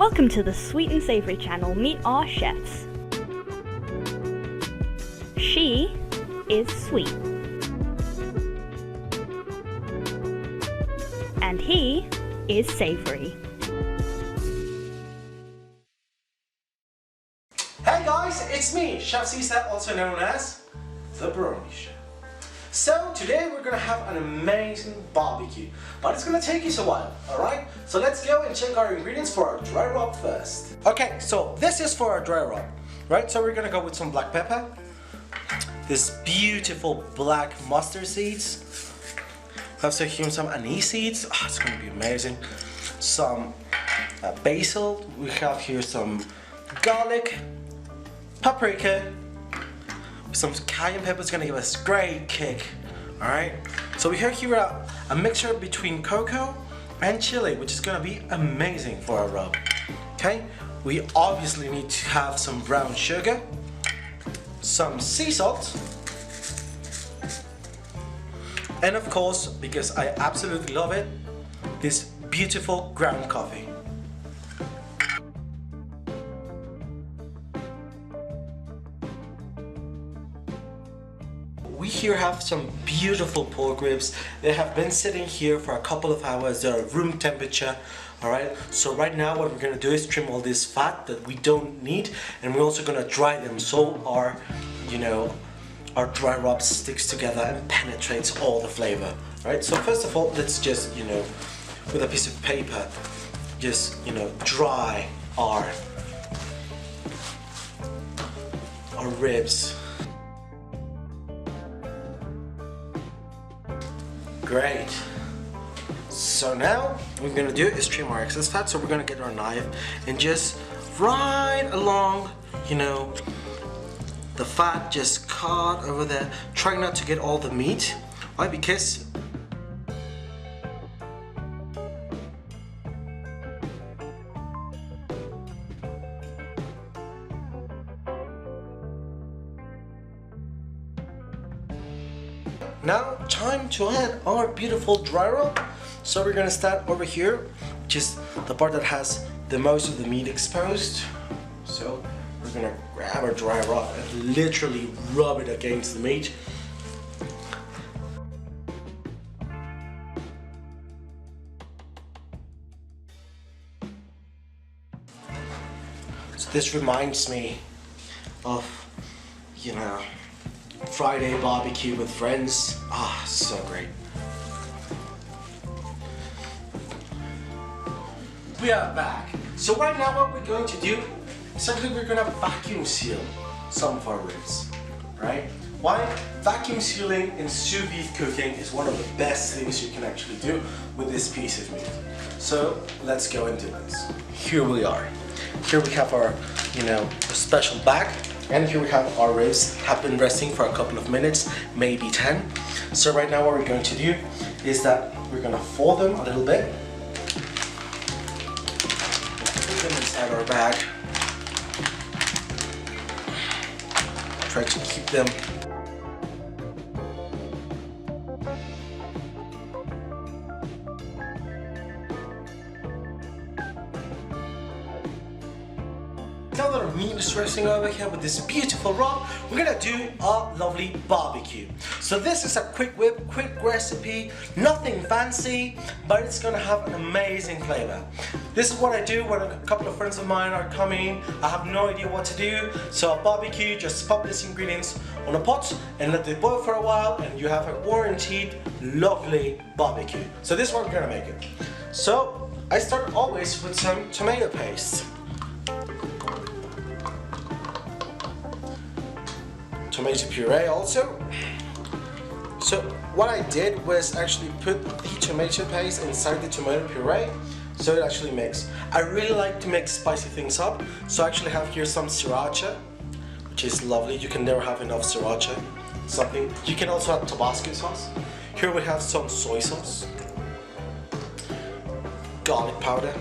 Welcome to the Sweet and Savory channel. Meet our chefs. She is sweet. And he is savory. Hey guys, it's me, Chef Cesar, also known as the Brony Chef. So today we're gonna have an amazing barbecue, but it's gonna take us a while, alright? So let's go and check our ingredients for our dry rub first. Okay, so this is for our dry rub, right? So we're gonna go with some black pepper, this beautiful black mustard seeds. We have here some anise seeds. Oh, it's gonna be amazing. Some basil. We have here some garlic, paprika, some cayenne pepper. Is gonna give us a great kick. All right. So we have here a mixture between cocoa and chili, which is gonna be amazing for our rub. Okay. We obviously need to have some brown sugar, some sea salt, and of course, because I absolutely love it, this beautiful ground coffee. We here have some beautiful pork ribs. They have been sitting here for a couple of hours. They're room temperature. Alright, so right now what we're gonna do is trim all this fat that we don't need, and we're also gonna dry them so our dry rub sticks together and penetrates all the flavor. Right? So first of all, let's just, with a piece of paper, just, dry our ribs. Great. So now what we're gonna do is trim our excess fat. So we're gonna get our knife and just right along, the fat, just cut over there. Try not to get all the meat. Why? Because now time to add our beautiful dry rub. So we're gonna start over here, which is the part that has the most of the meat exposed. So we're gonna grab our dry rub and literally rub it against the meat. So this reminds me of, Friday barbecue with friends. Ah, so great. We are back. So right now what we're going to do is actually we're gonna vacuum seal some of our ribs, right? Why? Vacuum sealing in sous vide cooking is one of the best things you can actually do with this piece of meat. So let's go and do this. Here we are. Here we have our, special bag. And here we have our ribs, have been resting for a couple of minutes, maybe 10. So right now what we're going to do is that we're gonna fold them a little bit. Put them inside our bag. Try to keep them now that our meat is resting over here with this beautiful rub, we're gonna do a lovely barbecue. So this is a quick whip, quick recipe, nothing fancy, but it's gonna have an amazing flavor. This is what I do when a couple of friends of mine are coming. I have no idea what to do. So a barbecue, just pop these ingredients on a pot and let it boil for a while, and you have a warranted, lovely barbecue. So this is what we're gonna make it. So I start always with some tomato paste. Tomato puree also. So what I did was actually put the tomato paste inside the tomato puree so it actually mix. I really like to mix spicy things up, so I actually have here some sriracha, which is lovely. You can never have enough sriracha. Something you can also have Tabasco sauce. Here we have some soy sauce, garlic powder,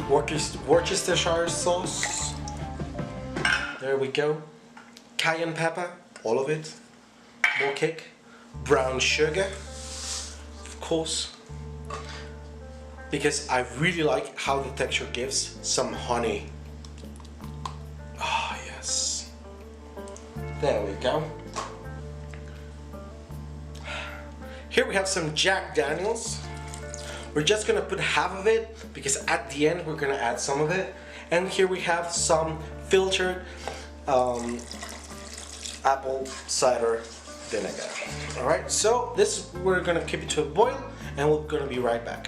Worcestershire sauce. There we go. Cayenne pepper, all of it. More kick. Brown sugar, of course. because I really like how the texture gives some honey. Ah, yes. There we go. Here we have some Jack Daniels. We're just gonna put half of it because at the end we're gonna add some of it. And here we have some filtered apple cider vinegar. Alright, so this we're gonna keep it to a boil and we're gonna be right back.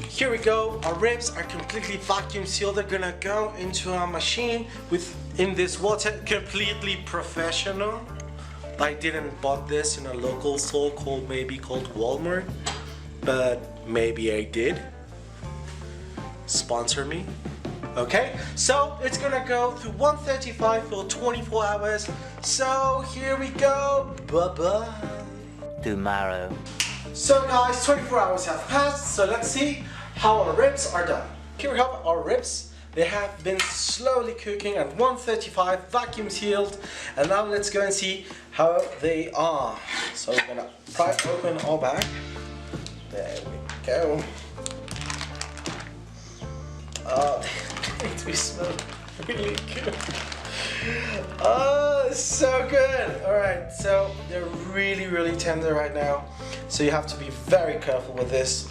Here we go, our ribs are completely vacuum sealed. They're gonna go into our machine in this water, completely professional. I didn't bought this in a local store called Walmart, but maybe I did. Sponsor me. Okay, so it's gonna go through 135 for 24 hours. So here we go. Bye-bye. Tomorrow. So guys, 24 hours have passed, so let's see how our ribs are done. Here we have our ribs. They have been slowly cooking at 135, vacuum sealed, and now let's go and see how they are. So we're gonna pry open our bag. There we go. Oh, they smell really good. Oh, so good. Alright, so they're really tender right now. So you have to be very careful with this.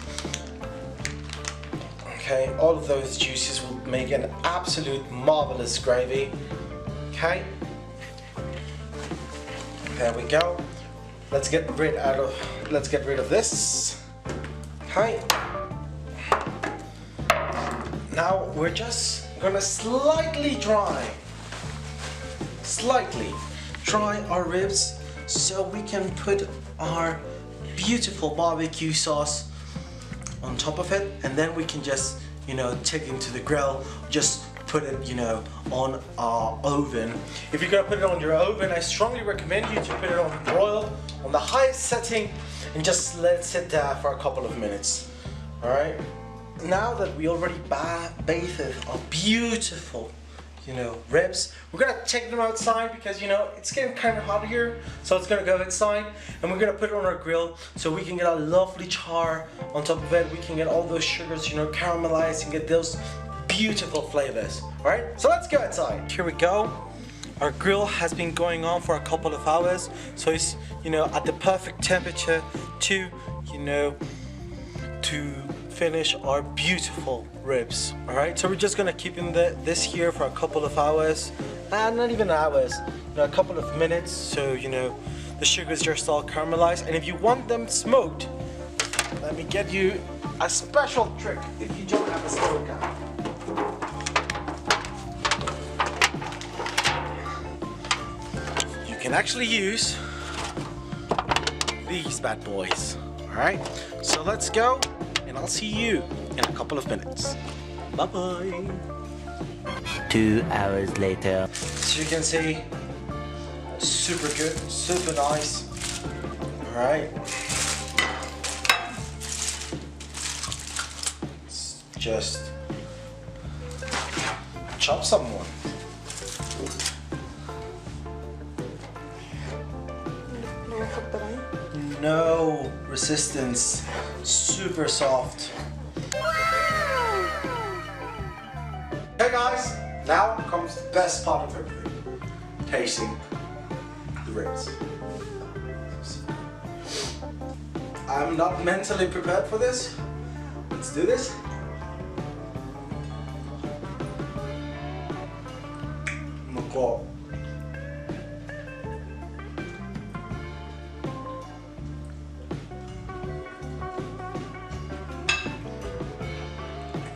Okay, all of those juices will make an absolute marvelous gravy. Okay. There we go. Let's get rid of this. Okay. Now we're just gonna slightly dry our ribs so we can put our beautiful barbecue sauce on top of it, and then we can just, you know, take it into the grill, just put it, you know, on our oven. If you're gonna put it on your oven, I strongly recommend you to put it on broil on the highest setting and just let it sit there for a couple of minutes. Alright? Now that we already bathed our beautiful, you know, ribs, we're gonna take them outside because, you know, it's getting kind of hot here, so it's gonna go outside and we're gonna put it on our grill so we can get a lovely char on top of it. We can get all those sugars, you know, caramelized and get those beautiful flavors. Alright, so let's go outside. Here we go. Our grill has been going on for a couple of hours, so it's, you know, at the perfect temperature to, you know, to finish our beautiful ribs. Alright, so we're just gonna keep this here for a couple of hours, not even hours, you know, a couple of minutes, so, you know, the sugars just all caramelized. And if you want them smoked, let me get you a special trick if you don't have a smoker. You can actually use these bad boys. Alright, so let's go, and I'll see you in a couple of minutes. Bye-bye. 2 hours later. So you can see, super good, super nice. Alright. Let's just chop someone. No resistance, super soft. Hey guys, now comes the best part of everything, tasting the ribs. I'm not mentally prepared for this. Let's do this. Oh my God.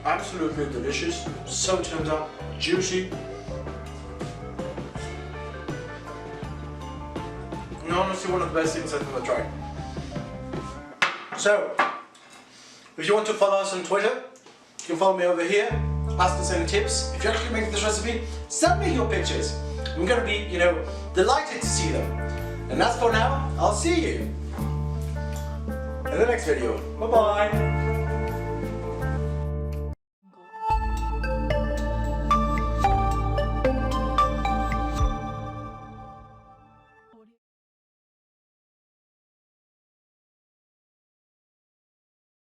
Absolutely delicious, so tender, juicy. And honestly, one of the best things I've ever tried. So, if you want to follow us on Twitter, you can follow me over here. Ask us any tips. If you actually make this recipe, send me your pictures. I'm gonna be, you know, delighted to see them. And that's for now. I'll see you in the next video. Bye bye.